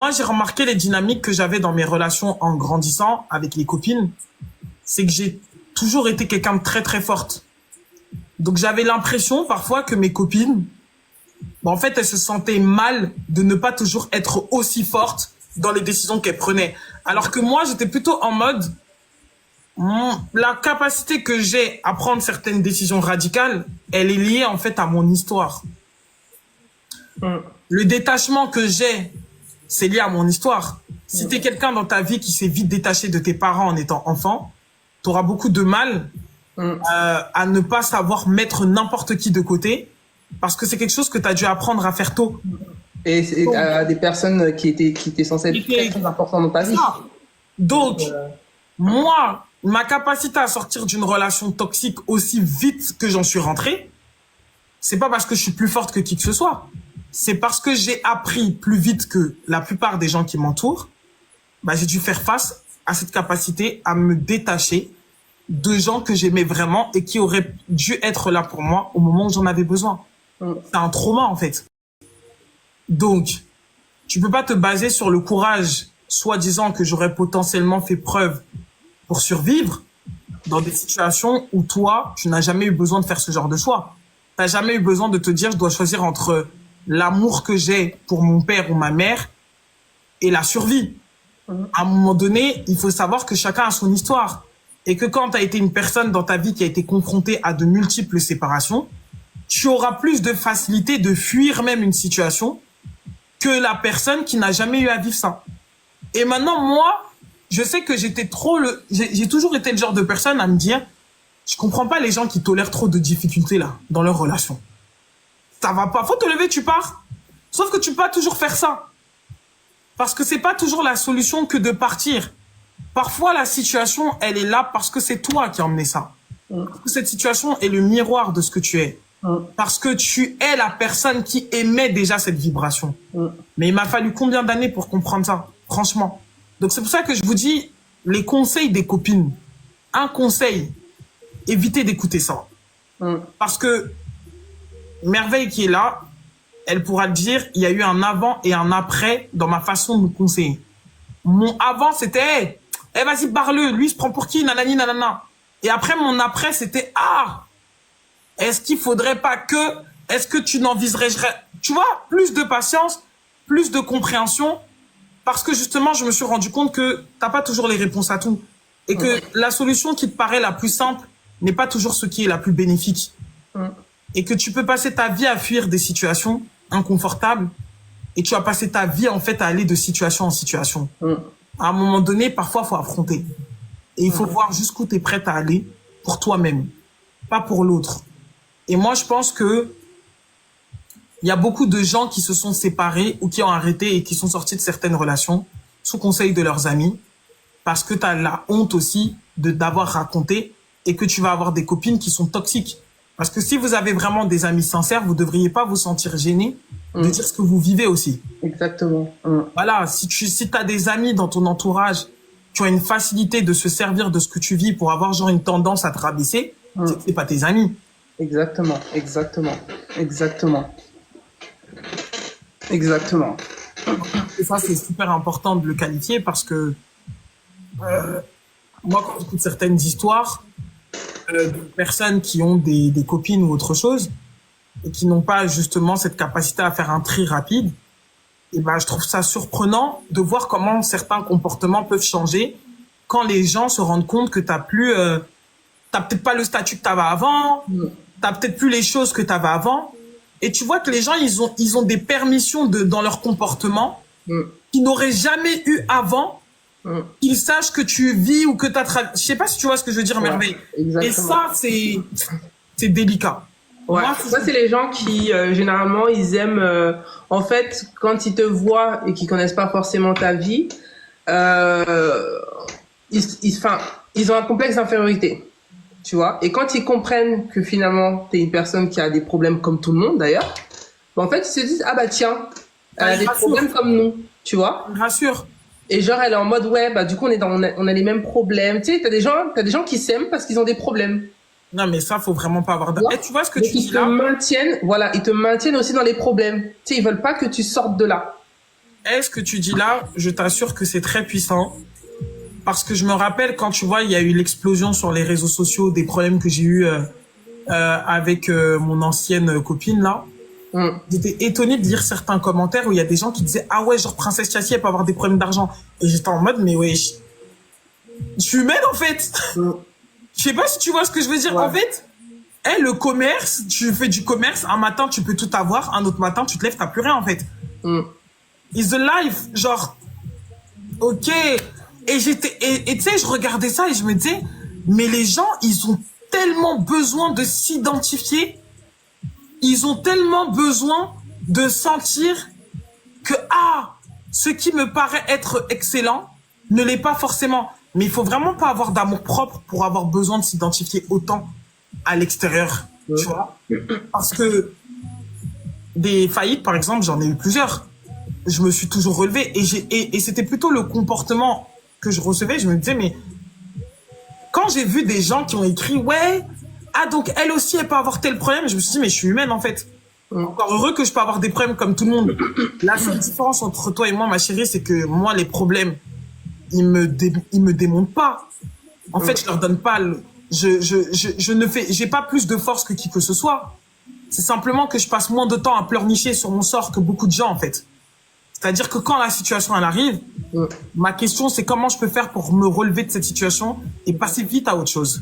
Moi, j'ai remarqué les dynamiques que j'avais dans mes relations en grandissant avec les copines. C'est que j'ai toujours été quelqu'un de très, très forte. Donc, j'avais l'impression parfois que mes copines, en fait, elles se sentaient mal de ne pas toujours être aussi fortes dans les décisions qu'elles prenaient. Alors que moi, j'étais plutôt en mode, la capacité que j'ai à prendre certaines décisions radicales, elle est liée en fait à mon histoire. Le détachement que j'ai, c'est lié à mon histoire. Si t'es quelqu'un dans ta vie qui s'est vite détaché de tes parents en étant enfant, t'auras beaucoup de mal à ne pas savoir mettre n'importe qui de côté, parce que c'est quelque chose que t'as dû apprendre à faire tôt. Et à des personnes qui étaient censées être très, très importantes dans ta vie. Donc, moi, ma capacité à sortir d'une relation toxique aussi vite que j'en suis rentré, c'est pas parce que je suis plus forte que qui que ce soit. C'est parce que j'ai appris plus vite que la plupart des gens qui m'entourent. J'ai dû faire face à cette capacité à me détacher de gens que j'aimais vraiment et qui auraient dû être là pour moi au moment où j'en avais besoin. C'est un trauma, en fait. Donc, tu peux pas te baser sur le courage, soi-disant que j'aurais potentiellement fait preuve pour survivre dans des situations où toi, tu n'as jamais eu besoin de faire ce genre de choix. T'as jamais eu besoin de te dire, je dois choisir entre l'amour que j'ai pour mon père ou ma mère et la survie. À un moment donné, il faut savoir que chacun a son histoire. Et que quand tu as été une personne dans ta vie qui a été confrontée à de multiples séparations, tu auras plus de facilité de fuir même une situation que la personne qui n'a jamais eu à vivre ça. Et maintenant, moi, je sais que j'ai toujours été le genre de personne à me dire, je comprends pas les gens qui tolèrent trop de difficultés là, dans leur relation. Ça va pas. Faut te lever, tu pars. Sauf que tu peux pas toujours faire ça. Parce que c'est pas toujours la solution que de partir. Parfois, la situation, elle est là parce que c'est toi qui as emmené ça. Parce que cette situation est le miroir de ce que tu es. Parce que tu es la personne qui émet déjà cette vibration. Mais il m'a fallu combien d'années pour comprendre ça, franchement. Donc c'est pour ça que je vous dis, les conseils des copines. Un conseil, évitez d'écouter ça. Parce que Merveille qui est là, elle pourra le dire, il y a eu un avant et un après dans ma façon de me conseiller. Mon avant, c'était, vas-y, barre-le, lui, il se prend pour qui, nanani, nanana. Et après, mon après, c'était, est-ce qu'il faudrait pas que, est-ce que tu n'envisagerais, tu vois, plus de patience, plus de compréhension, parce que justement, je me suis rendu compte que t'as pas toujours les réponses à tout. Et que la solution qui te paraît la plus simple n'est pas toujours ce qui est la plus bénéfique. Et que tu peux passer ta vie à fuir des situations inconfortables et tu vas passer ta vie, en fait, à aller de situation en situation. À un moment donné, parfois, il faut affronter. Et il faut voir jusqu'où tu es prête à aller pour toi-même, pas pour l'autre. Et moi, je pense que il y a beaucoup de gens qui se sont séparés ou qui ont arrêté et qui sont sortis de certaines relations sous conseil de leurs amis parce que tu as la honte aussi d'avoir raconté et que tu vas avoir des copines qui sont toxiques. Parce que si vous avez vraiment des amis sincères, vous devriez pas vous sentir gêné de dire ce que vous vivez aussi. Exactement. Voilà, si t'as des amis dans ton entourage qui ont une facilité de se servir de ce que tu vis pour avoir genre une tendance à te rabaisser, c'est pas tes amis. Exactement. Et ça, c'est super important de le qualifier parce que moi, quand j'écoute certaines histoires de personnes qui ont des copines ou autre chose et qui n'ont pas justement cette capacité à faire un tri rapide, et je trouve ça surprenant de voir comment certains comportements peuvent changer quand les gens se rendent compte que t'as peut-être pas le statut que t'avais avant, t'as peut-être plus les choses que t'avais avant, et tu vois que les gens ils ont des permissions dans leur comportement qu'ils n'auraient jamais eu avant. Qu'ils sachent que tu vis ou que je sais pas si tu vois ce que je veux dire, Merveille. Exactement. Et ça, c'est délicat. Ouais. Moi, c'est les gens qui, généralement, ils aiment, en fait, quand ils te voient et qu'ils connaissent pas forcément ta vie, ils ont un complexe d'infériorité. Tu vois? Et quand ils comprennent que finalement, t'es une personne qui a des problèmes comme tout le monde, d'ailleurs, en fait, ils se disent, tiens, elle a des problèmes comme nous. Tu vois? Rassure. Et genre, elle est en mode, du coup, on a les mêmes problèmes. Tu sais, t'as des gens qui s'aiment parce qu'ils ont des problèmes. Non, mais ça, faut vraiment pas avoir Ouais. Et tu vois ce que tu dis là? Ils te maintiennent aussi dans les problèmes. Tu sais, ils veulent pas que tu sortes de là. ce que tu dis là, je t'assure que c'est très puissant. Parce que je me rappelle quand tu vois, il y a eu l'explosion sur les réseaux sociaux, des problèmes que j'ai eu avec mon ancienne copine là. J'étais étonnée de lire certains commentaires où il y a des gens qui disaient ah ouais, genre Princesse Chassis elle peut avoir des problèmes d'argent. Et j'étais en mode mais ouais, je suis humaine en fait. Je sais pas si tu vois ce que je veux dire. En fait, le commerce, tu fais du commerce, un matin tu peux tout avoir, un autre matin tu te lèves, t'as plus rien en fait. It's the life, genre ok. Et tu sais, je regardais ça et je me disais, mais les gens, ils ont tellement besoin de s'identifier, ils ont tellement besoin de sentir que, ce qui me paraît être excellent ne l'est pas forcément. Mais il faut vraiment pas avoir d'amour propre pour avoir besoin de s'identifier autant à l'extérieur, tu vois. Parce que des faillites, par exemple, j'en ai eu plusieurs. Je me suis toujours relevé et c'était plutôt le comportement que je recevais, je me disais, mais quand j'ai vu des gens qui ont écrit, ouais, donc elle aussi, elle peut avoir tel problème, je me suis dit, mais je suis humaine, en fait. Encore heureux que je peux avoir des problèmes comme tout le monde. La seule différence entre toi et moi, ma chérie, c'est que moi, les problèmes, ils me démontent pas. En fait, je leur donne pas j'ai pas plus de force que qui que ce soit. C'est simplement que je passe moins de temps à pleurnicher sur mon sort que beaucoup de gens, en fait. C'est-à-dire que quand la situation elle arrive, ma question c'est comment je peux faire pour me relever de cette situation et passer vite à autre chose.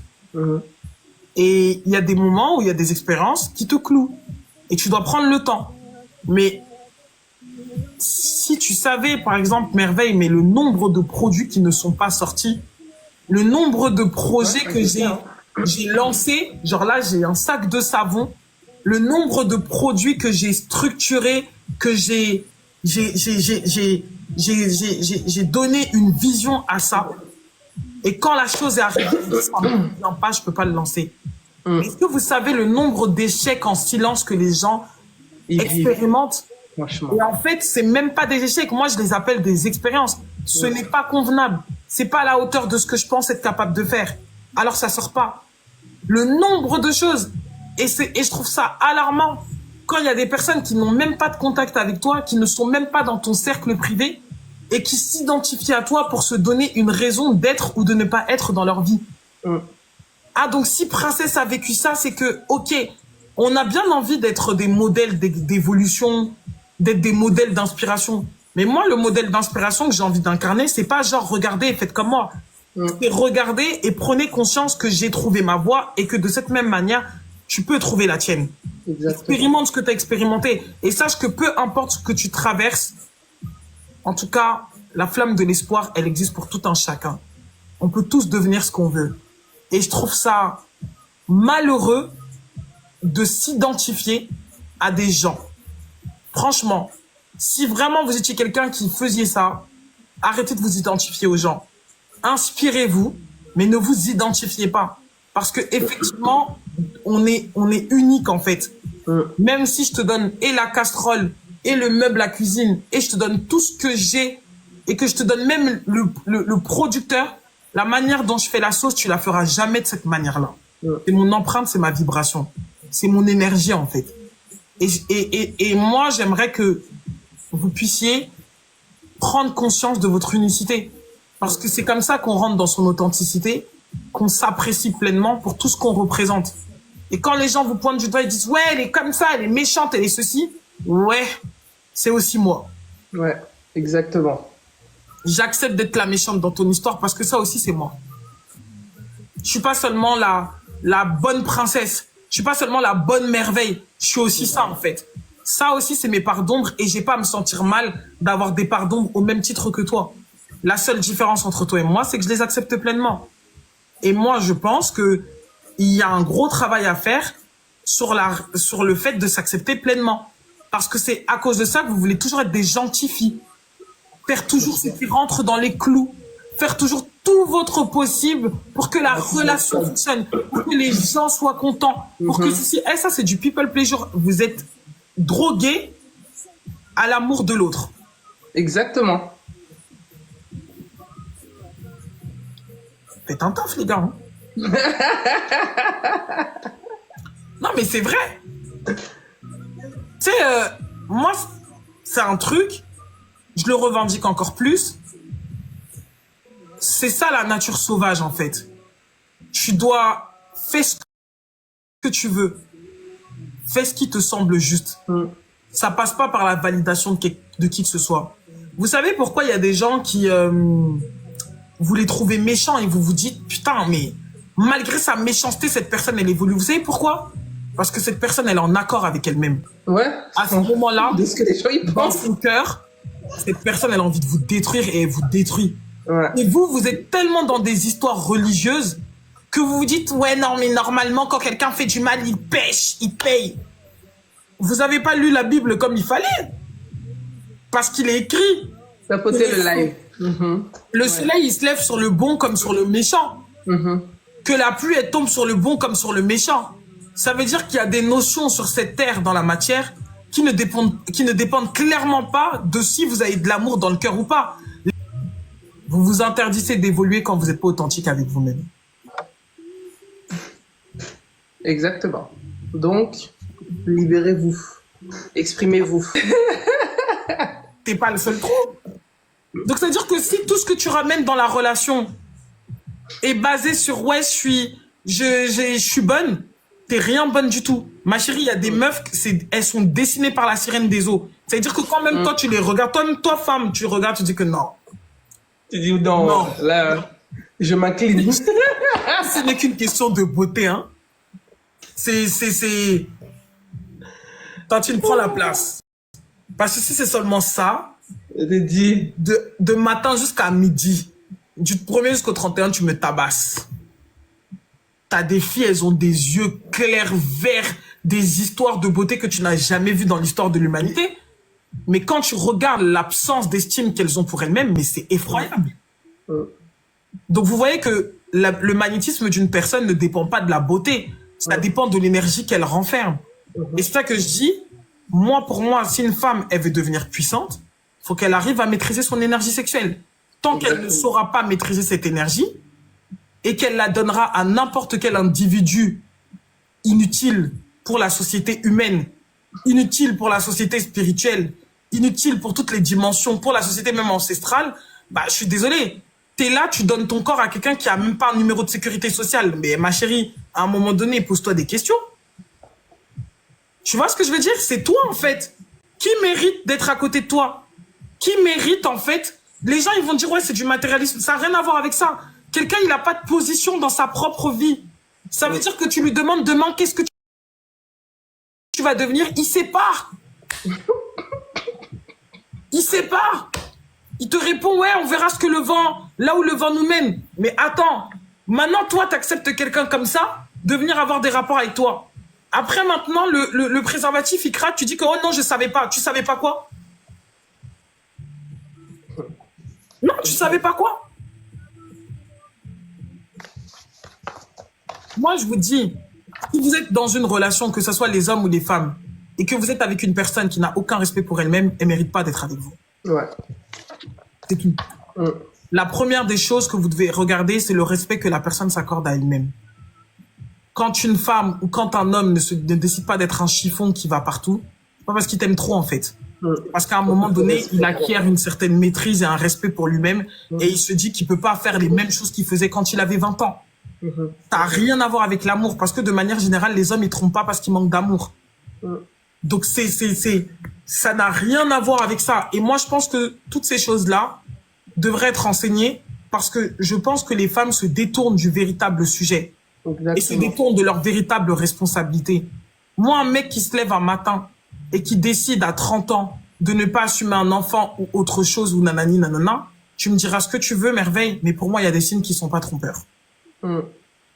Et il y a des moments où il y a des expériences qui te clouent et tu dois prendre le temps. Mais si tu savais, par exemple, Merveille, mais le nombre de produits qui ne sont pas sortis, le nombre de projets que j'ai lancés, genre là j'ai un sac de savon, le nombre de produits que j'ai structurés, que j'ai donné une vision à ça. Et quand la chose est arrivée, je peux pas le lancer. Est-ce que vous savez le nombre d'échecs en silence que les gens expérimentent? Et en fait, c'est même pas des échecs. Moi, je les appelle des expériences. Ce n'est pas convenable. C'est pas à la hauteur de ce que je pense être capable de faire. Alors, ça sort pas. Le nombre de choses. Et je trouve ça alarmant. Quand il y a des personnes qui n'ont même pas de contact avec toi, qui ne sont même pas dans ton cercle privé et qui s'identifient à toi pour se donner une raison d'être ou de ne pas être dans leur vie. Donc si Princesse a vécu ça, c'est que, ok, on a bien envie d'être des modèles d'évolution, d'être des modèles d'inspiration. Mais moi, le modèle d'inspiration que j'ai envie d'incarner, c'est pas genre regardez et faites comme moi. C'est regardez et prenez conscience que j'ai trouvé ma voie et que de cette même manière, tu peux trouver la tienne. Expérimente ce que tu as expérimenté et sache que peu importe ce que tu traverses, en tout cas, la flamme de l'espoir, elle existe pour tout un chacun. On peut tous devenir ce qu'on veut. Et je trouve ça malheureux de s'identifier à des gens. Franchement, si vraiment vous étiez quelqu'un qui faisiez ça, arrêtez de vous identifier aux gens. Inspirez-vous, mais ne vous identifiez pas. Parce que effectivement, on est unique en fait. Même si je te donne et la casserole et le meuble à cuisine et je te donne tout ce que j'ai et que je te donne même le producteur, la manière dont je fais la sauce, tu la feras jamais de cette manière-là. C'est mon empreinte, c'est ma vibration. C'est mon énergie en fait. Et moi, j'aimerais que vous puissiez prendre conscience de votre unicité. Parce que c'est comme ça qu'on rentre dans son authenticité, qu'on s'apprécie pleinement pour tout ce qu'on représente. Et quand les gens vous pointent du doigt et disent « Ouais, elle est comme ça, elle est méchante, elle est ceci », ouais, c'est aussi moi. Ouais, exactement. J'accepte d'être la méchante dans ton histoire parce que ça aussi, c'est moi. Je suis pas seulement la bonne princesse. Je suis pas seulement la bonne merveille. Je suis aussi ça, en fait. Ça aussi, c'est mes parts d'ombre et j'ai pas à me sentir mal d'avoir des parts d'ombre au même titre que toi. La seule différence entre toi et moi, c'est que je les accepte pleinement. Et moi, je pense que il y a un gros travail à faire sur le fait de s'accepter pleinement. Parce que c'est à cause de ça que vous voulez toujours être des gentilles filles. Faire toujours ce qui rentre dans les clous. Faire toujours tout votre possible pour que la relation fonctionne. Pour que les gens soient contents. Pour que ceci, ça c'est du people pleasure. Vous êtes drogué à l'amour de l'autre. Exactement. Faites un taf, les gars. Hein. Non, mais c'est vrai. Tu sais, moi, c'est un truc. je le revendique encore plus. C'est ça la nature sauvage, en fait. Tu dois faire ce que tu veux. Fais ce qui te semble juste. Ça passe pas par la validation de qui que ce soit. Vous savez pourquoi il y a des gens qui... vous les trouvez méchants et vous vous dites, putain, mais malgré sa méchanceté, cette personne, elle évolue. Vous savez pourquoi? Parce que cette personne, elle est en accord avec elle-même. Ouais. À ce moment-là, De ce que les gens y dans pensent. son cœur, cette personne, elle a envie de vous détruire et elle vous détruit. Ouais. Et vous, vous êtes tellement dans des histoires religieuses que vous vous dites, ouais, non, mais normalement, quand quelqu'un fait du mal, il pêche, il paye. Vous avez pas lu la Bible comme il fallait. Parce qu'il est écrit. Tapoter le live. Le soleil, il se lève sur le bon comme sur le méchant. Que la pluie, elle tombe sur le bon comme sur le méchant. Ça veut dire qu'il y a des notions sur cette terre, dans la matière, qui ne dépendent clairement pas de si vous avez de l'amour dans le cœur ou pas. Vous vous interdisez d'évoluer quand vous n'êtes pas authentique avec vous-même. Exactement. Donc, libérez-vous. Exprimez-vous. T'es pas le seul trop. Donc, c'est-à-dire que si tout ce que tu ramènes dans la relation est basé sur « ouais, je suis bonne », t'es rien bonne du tout. Ma chérie, il y a des meufs, elles sont dessinées par la sirène des eaux. C'est-à-dire que quand même toi, tu les regardes, toi femme, tu regardes, tu dis que non. Tu dis non, Non. là, je m'incline. Ce n'est qu'une question de beauté, hein. Tantine, prends la place. Parce que si c'est seulement ça, Je te dis. de matin jusqu'à midi, du 1er jusqu'au 31, tu me tabasses. T'as des filles, elles ont des yeux clairs, verts, des histoires de beauté que tu n'as jamais vues dans l'histoire de l'humanité. Mais quand tu regardes l'absence d'estime qu'elles ont pour elles-mêmes, mais c'est effroyable. Donc vous voyez que le magnétisme d'une personne ne dépend pas de la beauté. Ça dépend de l'énergie qu'elle renferme. Et c'est ça que je dis, pour moi, si une femme, elle veut devenir puissante, il faut qu'elle arrive à maîtriser son énergie sexuelle. Tant qu'elle ne saura pas maîtriser cette énergie et qu'elle la donnera à n'importe quel individu inutile pour la société humaine, inutile pour la société spirituelle, inutile pour toutes les dimensions, pour la société même ancestrale, bah, je suis désolé. T'es là, tu donnes ton corps à quelqu'un qui a même pas un numéro de sécurité sociale. Mais ma chérie, à un moment donné, pose-toi des questions. Tu vois ce que je veux dire? C'est toi, en fait. Qui mérite d'être à côté de toi? Qui mérite, en fait? Les gens, ils vont dire, ouais, c'est du matérialisme. Ça n'a rien à voir avec ça. Quelqu'un, il n'a pas de position dans sa propre vie. Ça veut dire que tu lui demandes demain, qu'est-ce que tu vas devenir? Il sait pas. Il sait pas. Il te répond, ouais, on verra ce que là où le vent nous mène. Mais attends, maintenant, toi, t'acceptes quelqu'un comme ça, de venir avoir des rapports avec toi. Après, maintenant, le préservatif, il craque, tu dis que, oh non, je savais pas. Tu savais pas quoi? Non, tu savais pas quoi? Moi, je vous dis, si vous êtes dans une relation, que ce soit les hommes ou les femmes, et que vous êtes avec une personne qui n'a aucun respect pour elle-même, elle mérite pas d'être avec vous. Ouais. C'est tout. La première des choses que vous devez regarder, c'est le respect que la personne s'accorde à elle-même. Quand une femme ou quand un homme ne décide pas d'être un chiffon qui va partout, c'est pas parce qu'il t'aime trop, en fait. Parce qu'à un moment donné, il acquiert une certaine maîtrise et un respect pour lui-même et il se dit qu'il peut pas faire les mêmes choses qu'il faisait quand il avait 20 ans. Ça n'a rien à voir avec l'amour parce que de manière générale, les hommes, ils trompent pas parce qu'ils manquent d'amour. Donc, ça n'a rien à voir avec ça. Et moi, je pense que toutes ces choses-là devraient être enseignées parce que je pense que les femmes se détournent du véritable sujet. Exactement. Et se détournent de leur véritable responsabilité. Moi, un mec qui se lève un matin et qui décide à 30 ans de ne pas assumer un enfant ou autre chose ou nanani nanana, tu me diras ce que tu veux, merveille, mais pour moi, il y a des signes qui sont pas trompeurs.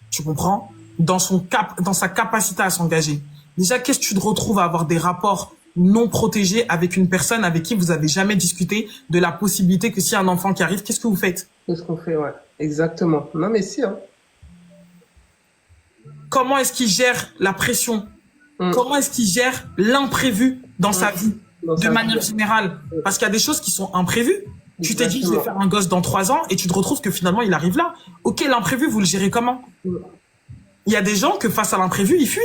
Tu comprends? Dans sa capacité à s'engager. Déjà, qu'est-ce que tu te retrouves à avoir des rapports non protégés avec une personne avec qui vous avez jamais discuté de la possibilité que s'il y a un enfant qui arrive, qu'est-ce que vous faites? Qu'est-ce qu'on fait, ouais. Exactement. Non, mais si, hein. Comment est-ce qu'il gère la pression? Comment est-ce qu'il gère l'imprévu dans sa vie, de manière générale? Parce qu'il y a des choses qui sont imprévues. Tu t'es dit, je vais faire un gosse dans 3 ans et tu te retrouves que finalement, il arrive là. Ok, l'imprévu, vous le gérez comment? Il y a des gens que face à l'imprévu, ils fuient.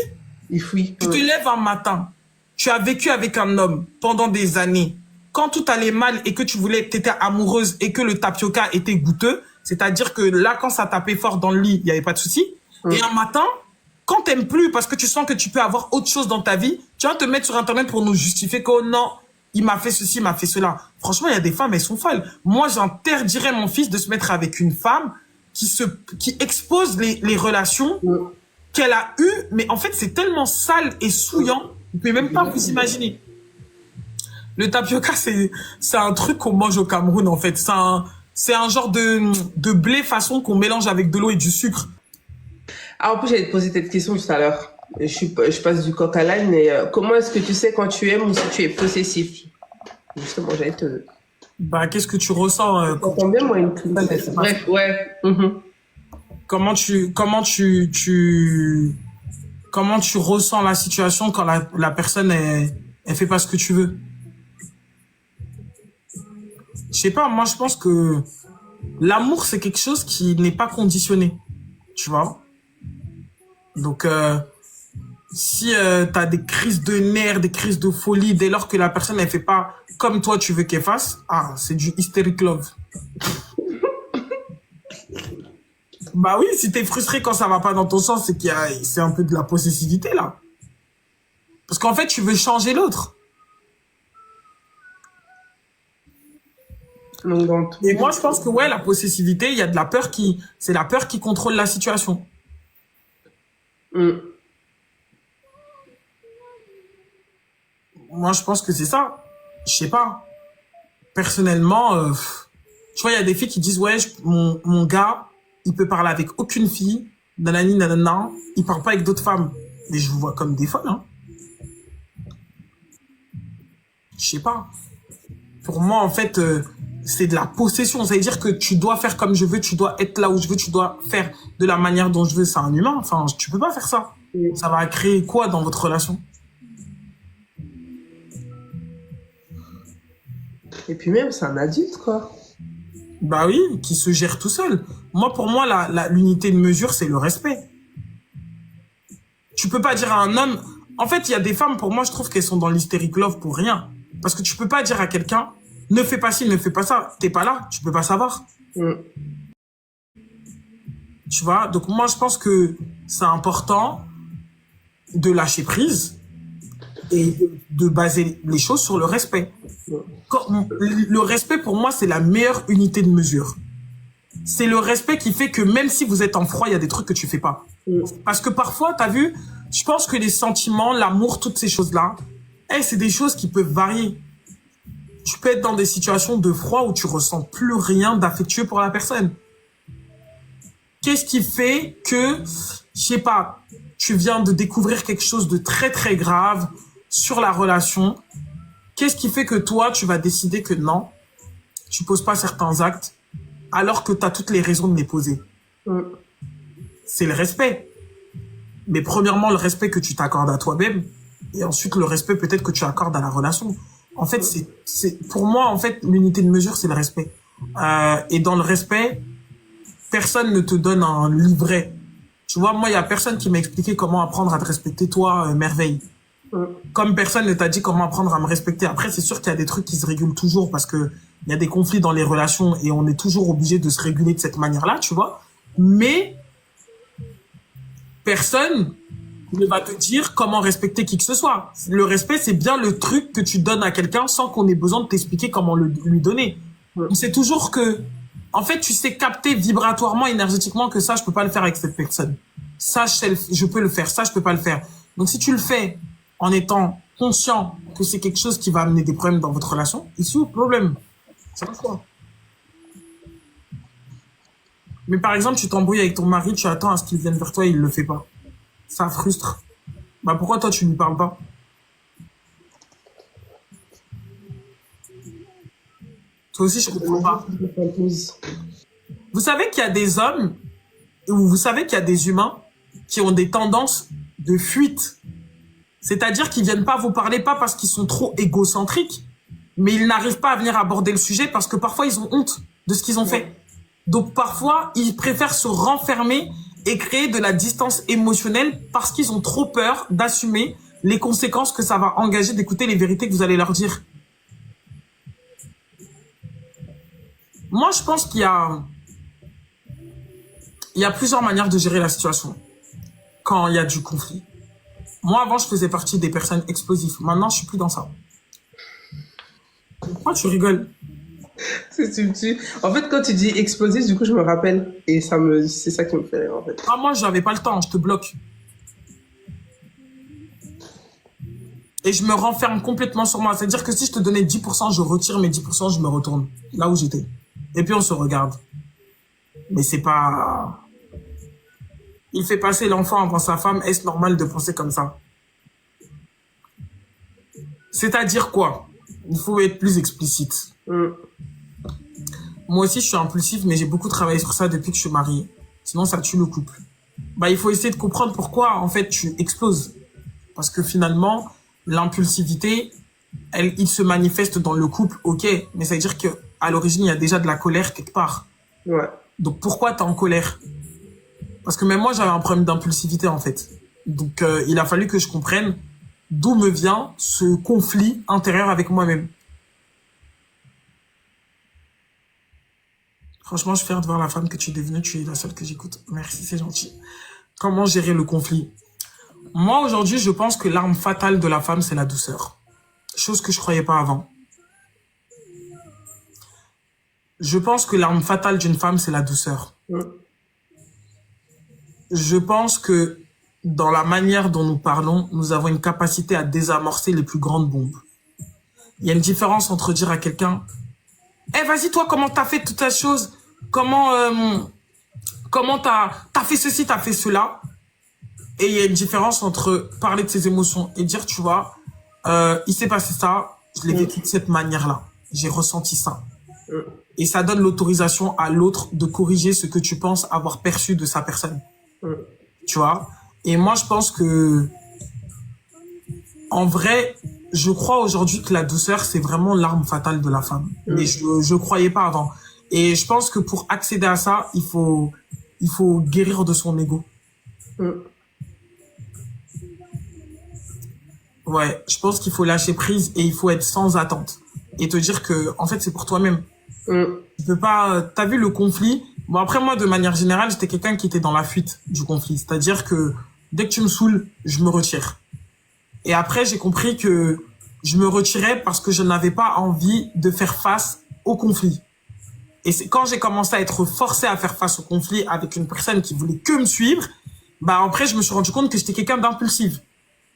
Ils fuient. Tu te lèves un matin, tu as vécu avec un homme pendant des années. quand tout allait mal et que t'étais amoureuse et que le tapioca était goûteux, c'est-à-dire que là, quand ça tapait fort dans le lit, il n'y avait pas de souci. Et un matin, quand t'aimes plus parce que tu sens que tu peux avoir autre chose dans ta vie, tu vas te mettre sur Internet pour nous justifier que oh non, il m'a fait ceci, il m'a fait cela. Franchement, il y a des femmes, elles sont folles. Moi, j'interdirais mon fils de se mettre avec une femme qui expose les relations qu'elle a eues. Mais en fait, c'est tellement sale et souillant. Vous pouvez même pas vous imaginer. Le tapioca, c'est un truc qu'on mange au Cameroun, en fait. C'est un genre de blé façon qu'on mélange avec de l'eau et du sucre. Ah, en plus, j'allais te poser cette question tout à l'heure. Je passe du coq à l'âne, mais comment est-ce que tu sais quand tu aimes ou si tu es possessif? Justement, j'allais te... Bah, qu'est-ce que tu ressens T'entends bien, moi, une crise. Bref, ouais. Comment tu ressens la situation quand la personne, elle fait pas ce que tu veux? Je sais pas, moi, je pense que l'amour, c'est quelque chose qui n'est pas conditionné. Tu vois? Donc, si t'as des crises de nerfs, des crises de folie, dès lors que la personne, elle fait pas comme toi, tu veux qu'elle fasse, c'est du hysteric love. Bah oui, si t'es frustré quand ça va pas dans ton sens, c'est un peu de la possessivité, là. Parce qu'en fait, tu veux changer l'autre. Et moi, je pense que ouais, la possessivité, il y a de la peur c'est la peur qui contrôle la situation. Moi, je pense que c'est ça. Je sais pas. Personnellement, tu vois, il y a des filles qui disent, ouais, mon gars, il peut parler avec aucune fille, nanani, nanana, il parle pas avec d'autres femmes. Mais je vous vois comme des folles, hein. Je sais pas. Pour moi, en fait, c'est de la possession. Ça veut dire que tu dois faire comme je veux, tu dois être là où je veux, tu dois faire de la manière dont je veux. C'est un humain. Enfin, tu peux pas faire ça. Ça va créer quoi dans votre relation? Et puis même, c'est un adulte, quoi. Bah oui, qui se gère tout seul. Moi, pour moi, l'unité de mesure, c'est le respect. Tu peux pas dire à un homme... En fait, il y a des femmes, pour moi, je trouve qu'elles sont dans l'hystérique love pour rien. Parce que tu peux pas dire à quelqu'un, ne fais pas ci, ne fais pas ça. T'es pas là, tu peux pas savoir. Tu vois? Donc moi, je pense que c'est important de lâcher prise et de baser les choses sur le respect. Le respect, pour moi, c'est la meilleure unité de mesure. C'est le respect qui fait que même si vous êtes en froid, il y a des trucs que tu fais pas. Parce que parfois, t'as vu, je pense que les sentiments, l'amour, toutes ces choses-là, c'est des choses qui peuvent varier. Tu peux être dans des situations de froid où tu ressens plus rien d'affectueux pour la personne. Qu'est-ce qui fait que, je sais pas, tu viens de découvrir quelque chose de très très grave sur la relation? Qu'est-ce qui fait que toi, tu vas décider que non, tu poses pas certains actes alors que tu as toutes les raisons de les poser? C'est le respect. Mais premièrement, le respect que tu t'accordes à toi-même et ensuite le respect peut-être que tu accordes à la relation. En fait, pour moi, en fait, l'unité de mesure, c'est le respect. Et dans le respect, personne ne te donne un livret. Tu vois, moi, il y a personne qui m'a expliqué comment apprendre à te respecter, toi, merveille. Comme personne ne t'a dit comment apprendre à me respecter. Après, c'est sûr qu'il y a des trucs qui se régulent toujours parce que il y a des conflits dans les relations et on est toujours obligé de se réguler de cette manière-là, tu vois. Mais personne ne va te dire comment respecter qui que ce soit. Le respect, c'est bien le truc que tu donnes à quelqu'un sans qu'on ait besoin de t'expliquer comment lui donner. C'est toujours que, en fait, tu sais capter vibratoirement, énergétiquement que ça, je peux pas le faire avec cette personne. Ça, je peux le faire. Ça, je peux pas le faire. Donc, si tu le fais en étant conscient que c'est quelque chose qui va amener des problèmes dans votre relation, ici, problème. C'est un choix. Mais par exemple, tu t'embrouilles avec ton mari, tu attends à ce qu'il vienne vers toi et il le fait pas. Ça frustre. Bah pourquoi toi tu lui parles pas? Toi aussi je comprends pas. Vous savez qu'il y a des hommes, ou vous savez qu'il y a des humains qui ont des tendances de fuite. C'est-à-dire qu'ils viennent pas vous parler, pas parce qu'ils sont trop égocentriques, mais ils n'arrivent pas à venir aborder le sujet parce que parfois ils ont honte de ce qu'ils ont fait. Donc parfois, ils préfèrent se renfermer et créer de la distance émotionnelle parce qu'ils ont trop peur d'assumer les conséquences que ça va engager d'écouter les vérités que vous allez leur dire. Moi, je pense il y a plusieurs manières de gérer la situation quand il y a du conflit. Moi, avant, je faisais partie des personnes explosives. Maintenant, je suis plus dans ça. Pourquoi tu rigoles? C'est subtil. En fait, quand tu dis explosif, du coup, je me rappelle. Et c'est ça qui me fait rire, en fait. Ah, moi, j'avais pas le temps, je te bloque. Et je me renferme complètement sur moi. C'est-à-dire que si je te donnais 10%, je retire mes 10%, je me retourne là où j'étais. Et puis on se regarde. Mais c'est pas... Il fait passer l'enfant avant sa femme. Est-ce normal de penser comme ça? C'est-à-dire quoi? Il faut être plus explicite. Moi aussi, je suis impulsif, mais j'ai beaucoup travaillé sur ça depuis que je suis mariée. Sinon, ça tue le couple. Bah, il faut essayer de comprendre pourquoi, en fait, tu exploses. Parce que finalement, l'impulsivité, il se manifeste dans le couple, ok, mais ça veut dire que à l'origine, il y a déjà de la colère quelque part. Ouais. Donc, pourquoi t'es en colère? Parce que même moi, j'avais un problème d'impulsivité, en fait. Donc, il a fallu que je comprenne d'où me vient ce conflit intérieur avec moi-même. Franchement, je suis fier de voir la femme que tu es devenue. Tu es la seule que j'écoute. Merci, c'est gentil. Comment gérer le conflit? Moi, aujourd'hui, je pense que l'arme fatale de la femme, c'est la douceur. Chose que je croyais pas avant. Je pense que l'arme fatale d'une femme, c'est la douceur. Je pense que dans la manière dont nous parlons, nous avons une capacité à désamorcer les plus grandes bombes. Il y a une différence entre dire à quelqu'un « Eh, vas-y, toi, comment t'as fait toute ta chose? Comment t'as fait ceci, t'as fait cela ?» Et il y a une différence entre parler de ses émotions et dire, tu vois, il s'est passé ça, je l'ai vécu de cette manière-là. J'ai ressenti ça. Et ça donne l'autorisation à l'autre de corriger ce que tu penses avoir perçu de sa personne. Tu vois? Et moi, je pense que, en vrai, je crois aujourd'hui que la douceur, c'est vraiment l'arme fatale de la femme. Mais je croyais pas avant. Et je pense que pour accéder à ça, il faut guérir de son ego. Ouais, je pense qu'il faut lâcher prise et il faut être sans attente. Et te dire que, en fait, c'est pour toi-même. Tu peux pas, t'as vu le conflit? Bon, après, moi, de manière générale, j'étais quelqu'un qui était dans la fuite du conflit. C'est-à-dire que dès que tu me saoules, je me retire. Et après, j'ai compris que je me retirais parce que je n'avais pas envie de faire face au conflit. Et c'est quand j'ai commencé à être forcé à faire face au conflit avec une personne qui voulait que me suivre, bah, après, je me suis rendu compte que j'étais quelqu'un d'impulsif.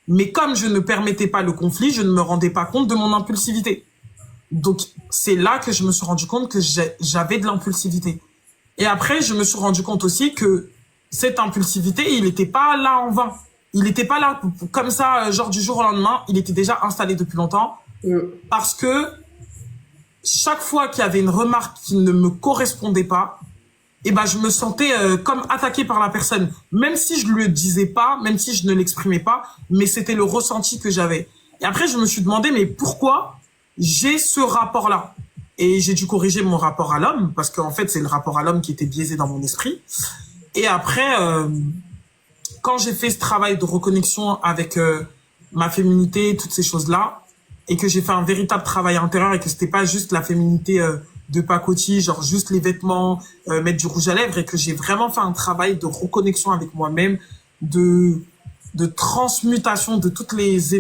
Mais comme je ne permettais pas le conflit, je ne me rendais pas compte de mon impulsivité. Donc, c'est là que je me suis rendu compte que j'avais de l'impulsivité. Et après, je me suis rendu compte aussi que cette impulsivité, il n'était pas là en vain. Il n'était pas là comme ça, genre du jour au lendemain. Il était déjà installé depuis longtemps. Parce que chaque fois qu'il y avait une remarque qui ne me correspondait pas, et ben je me sentais comme attaqué par la personne, même si je le disais pas, même si je ne l'exprimais pas, mais c'était le ressenti que j'avais. Et après je me suis demandé mais pourquoi j'ai ce rapport-là? Et j'ai dû corriger mon rapport à l'homme parce qu'en fait c'est le rapport à l'homme qui était biaisé dans mon esprit. Et après quand j'ai fait ce travail de reconnexion avec ma féminité, toutes ces choses-là, et que j'ai fait un véritable travail intérieur et que c'était pas juste la féminité de pacotille, genre juste les vêtements, mettre du rouge à lèvres, et que j'ai vraiment fait un travail de reconnexion avec moi-même, de transmutation de toutes les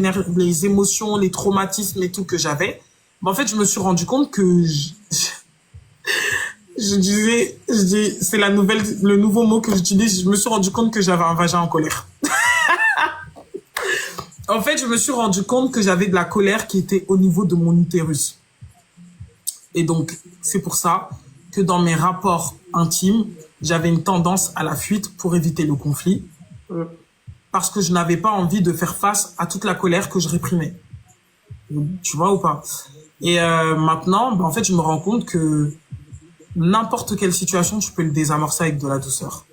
émotions, les traumatismes et tout que j'avais. Mais en fait, je me suis rendu compte que c'est le nouveau mot que j'utilise, je me suis rendu compte que j'avais un vagin en colère. En fait, je me suis rendu compte que j'avais de la colère qui était au niveau de mon utérus. Et donc, c'est pour ça que dans mes rapports intimes, j'avais une tendance à la fuite pour éviter le conflit. Parce que je n'avais pas envie de faire face à toute la colère que je réprimais. Tu vois ou pas? Et maintenant, en fait, je me rends compte que n'importe quelle situation, tu peux le désamorcer avec de la douceur.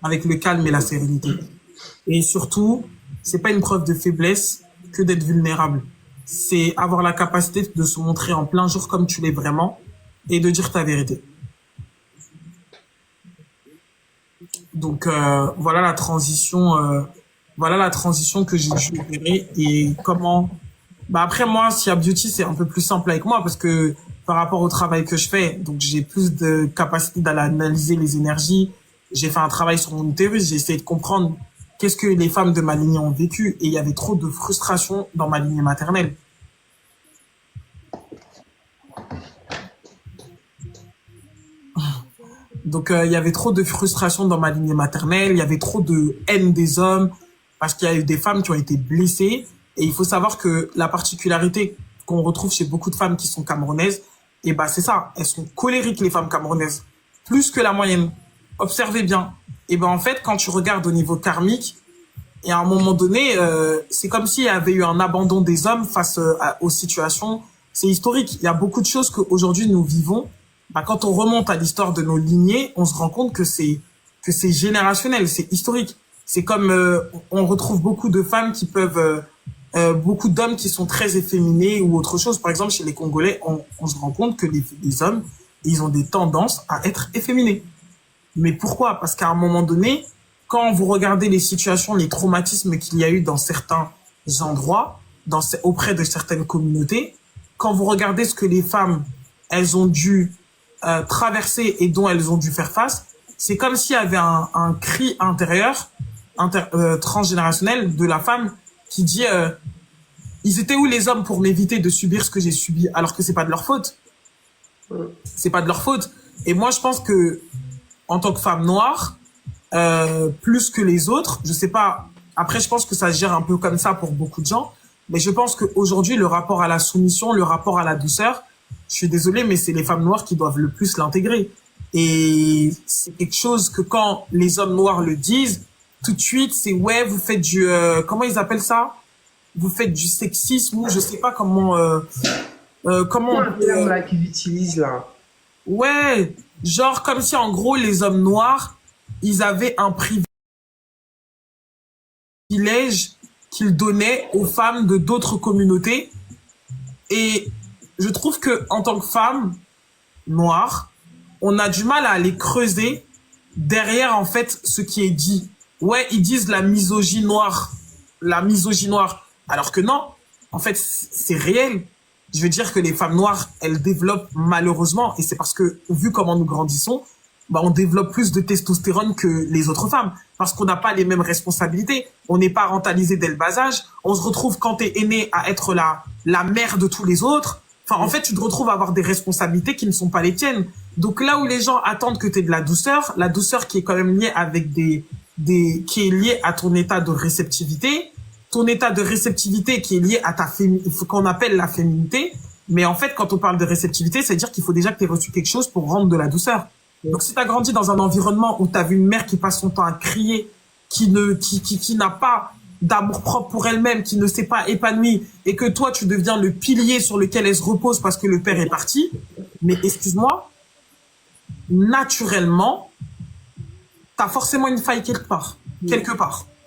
Avec le calme et la sérénité. Et surtout, c'est pas une preuve de faiblesse que d'être vulnérable. C'est avoir la capacité de se montrer en plein jour comme tu l'es vraiment et de dire ta vérité. Donc voilà la transition que j'ai dû opérer et comment. Bah après moi, Sia Beauty c'est un peu plus simple avec moi parce que par rapport au travail que je fais. Donc, j'ai plus de capacité d'aller analyser les énergies. J'ai fait un travail sur mon utérus. J'ai essayé de comprendre qu'est-ce que les femmes de ma lignée ont vécu. Et il y avait trop de frustration dans ma lignée maternelle. Donc, il y avait trop de frustration dans ma lignée maternelle. Il y avait trop de haine des hommes parce qu'il y a eu des femmes qui ont été blessées. Et il faut savoir que la particularité qu'on retrouve chez beaucoup de femmes qui sont camerounaises, et ben c'est ça, elles sont colériques les femmes camerounaises, plus que la moyenne. Observez bien. Et ben en fait, quand tu regardes au niveau karmique, et à un moment donné, c'est comme s'il y avait eu un abandon des hommes face aux situations. C'est historique. Il y a beaucoup de choses qu'aujourd'hui nous vivons. Bah, quand on remonte à l'histoire de nos lignées, on se rend compte que c'est générationnel, c'est historique. C'est comme on retrouve beaucoup de femmes qui peuvent beaucoup d'hommes qui sont très efféminés ou autre chose. Par exemple, chez les Congolais, on se rend compte que les hommes, ils ont des tendances à être efféminés. Mais pourquoi? Parce qu'à un moment donné, quand vous regardez les situations, les traumatismes qu'il y a eu dans certains endroits, auprès de certaines communautés, quand vous regardez ce que les femmes, elles ont dû traverser et dont elles ont dû faire face, c'est comme s'il y avait un cri intérieur, transgénérationnel de la femme qui dit ils étaient où les hommes pour m'éviter de subir ce que j'ai subi, alors que c'est pas de leur faute. C'est pas de leur faute. Et moi, je pense que en tant que femme noire, plus que les autres, je sais pas. Après, je pense que ça se gère un peu comme ça pour beaucoup de gens, mais je pense qu'aujourd'hui, le rapport à la soumission, le rapport à la douceur, je suis désolée, mais c'est les femmes noires qui doivent le plus l'intégrer. Et c'est quelque chose que quand les hommes noirs le disent, tout de suite, c'est ouais, vous faites du comment ils appellent ça? Vous faites du sexisme ou je sais pas comment comment un terme là qu'ils utilisent là. Ouais, genre comme si en gros les hommes noirs, ils avaient un privilège qu'ils donnaient aux femmes de d'autres communautés. Et je trouve que en tant que femme noire, on a du mal à aller creuser derrière en fait ce qui est dit. Ouais, ils disent la misogynie noire, alors que non, en fait c'est réel. Je veux dire que les femmes noires, elles développent malheureusement, et c'est parce que vu comment nous grandissons, bah on développe plus de testostérone que les autres femmes, parce qu'on n'a pas les mêmes responsabilités, on n'est pas rentalisé dès le bas âge, on se retrouve quand t'es aîné à être la mère de tous les autres. Enfin, en fait, tu te retrouves à avoir des responsabilités qui ne sont pas les tiennes. Donc là où les gens attendent que tu aies de la douceur qui est quand même liée avec qui est liée à ton état de réceptivité, ton état de réceptivité qui est lié à qu'on appelle la féminité. Mais en fait, quand on parle de réceptivité, c'est-à-dire qu'il faut déjà que tu aies reçu quelque chose pour rendre de la douceur. Donc si tu as grandi dans un environnement où tu as vu une mère qui passe son temps à crier, qui n'a pas d'amour propre pour elle-même, qui ne s'est pas épanouie, et que toi, tu deviens le pilier sur lequel elle se repose parce que le père est parti, mais excuse-moi, naturellement, t'as forcément une faille quelque part,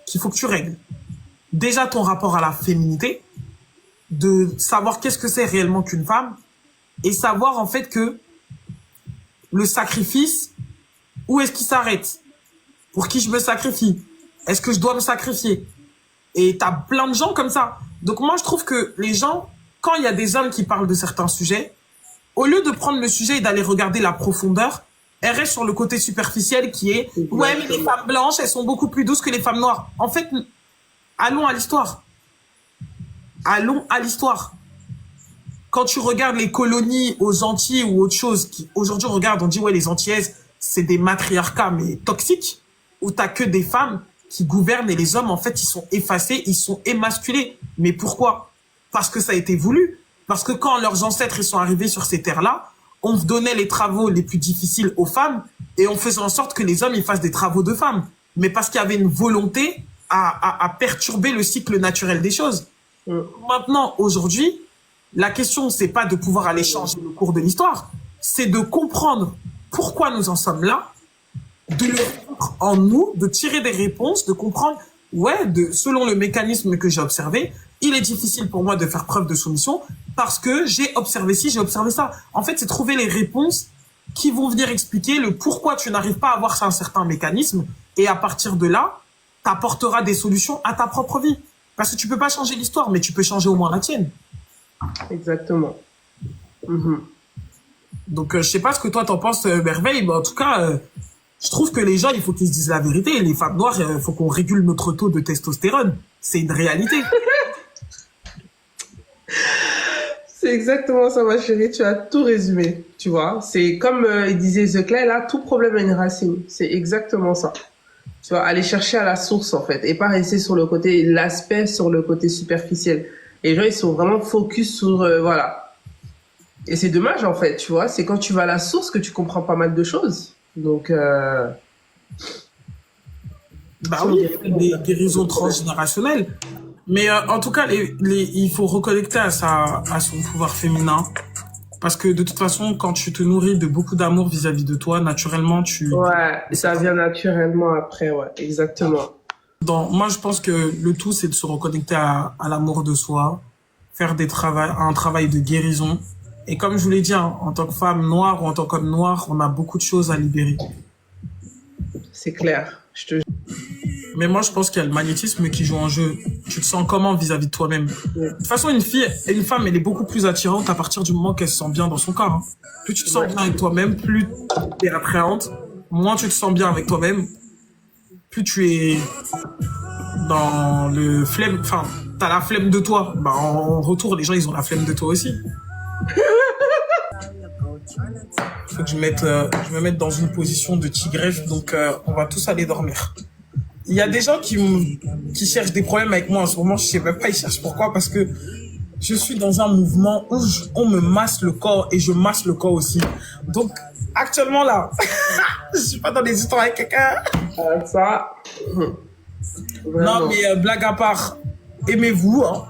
qu'il faut que tu règles. Déjà, ton rapport à la féminité, de savoir qu'est-ce que c'est réellement qu'une femme, et savoir en fait que le sacrifice, où est-ce qu'il s'arrête? Pour qui je me sacrifie? Est-ce que je dois me sacrifier? Et t'as plein de gens comme ça. Donc moi, je trouve que les gens, quand il y a des hommes qui parlent de certains sujets, au lieu de prendre le sujet et d'aller regarder la profondeur, elles restent sur le côté superficiel qui est « Ouais, mais les femmes blanches, elles sont beaucoup plus douces que les femmes noires. » En fait, allons à l'histoire. Allons à l'histoire. Quand tu regardes les colonies aux Antilles ou autre chose, aujourd'hui, on regarde, on dit « Ouais, les Antillaises, c'est des matriarcats, mais toxiques, où t'as que des femmes qui gouvernent et les hommes, en fait, ils sont effacés, ils sont émasculés. Mais pourquoi? Parce que ça a été voulu. Parce que quand leurs ancêtres ils sont arrivés sur ces terres-là, on donnait les travaux les plus difficiles aux femmes et on faisait en sorte que les hommes ils fassent des travaux de femmes. Mais parce qu'il y avait une volonté à perturber le cycle naturel des choses. Maintenant, aujourd'hui, la question, c'est pas de pouvoir aller changer le cours de l'histoire, c'est de comprendre pourquoi nous en sommes là, de le mettre en nous, de tirer des réponses, de comprendre, ouais, selon le mécanisme que j'ai observé, il est difficile pour moi de faire preuve de soumission parce que j'ai observé ci, j'ai observé ça. En fait, c'est trouver les réponses qui vont venir expliquer le pourquoi tu n'arrives pas à avoir un certain mécanisme et à partir de là, t'apporteras des solutions à ta propre vie. Parce que tu peux pas changer l'histoire, mais tu peux changer au moins la tienne. Exactement. Donc, je sais pas ce que toi t'en penses, Merveille, mais en tout cas, je trouve que les gens, il faut qu'ils se disent la vérité. Les femmes noires, il faut qu'on régule notre taux de testostérone. C'est une réalité. C'est exactement ça, ma chérie. Tu as tout résumé. Tu vois, c'est comme il disait The Clay, là, tout problème a une racine. C'est exactement ça. Tu vois, aller chercher à la source, en fait, et pas rester sur le côté, l'aspect sur le côté superficiel. Les gens, ils sont vraiment focus sur, voilà. Et c'est dommage, en fait, tu vois. C'est quand tu vas à la source que tu comprends pas mal de choses. Donc, Bah oui, des guérisons transgénérationnelles. Mais en tout cas, il faut reconnecter à son pouvoir féminin. Parce que de toute façon, quand tu te nourris de beaucoup d'amour vis-à-vis de toi, naturellement, ouais, ça vient naturellement après, ouais, exactement. Moi, je pense que le tout, c'est de se reconnecter à l'amour de soi, faire un travail de guérison. Et comme je vous l'ai dit, hein, en tant que femme noire ou en tant qu'homme noir, on a beaucoup de choses à libérer. C'est clair. Mais moi, je pense qu'il y a le magnétisme qui joue en jeu. Tu te sens comment vis-à-vis de toi-même? De toute façon, une femme, elle est beaucoup plus attirante à partir du moment qu'elle se sent bien dans son corps. Hein. Plus tu te sens bien avec toi-même, plus tu es attrayante. Moins tu te sens bien avec toi-même, plus tu es dans le flemme. Enfin, t'as la flemme de toi. Bah, en retour, les gens, ils ont la flemme de toi aussi. Faut que je me mette dans une position de tigresse, donc on va tous aller dormir. Il y a des gens qui cherchent des problèmes avec moi en ce moment, je sais même pas, ils cherchent pourquoi, parce que je suis dans un mouvement où on me masse le corps et je masse le corps aussi. Donc, actuellement là, je suis pas dans des histoires avec quelqu'un. Ça. Non, mais blague à part, aimez-vous, hein.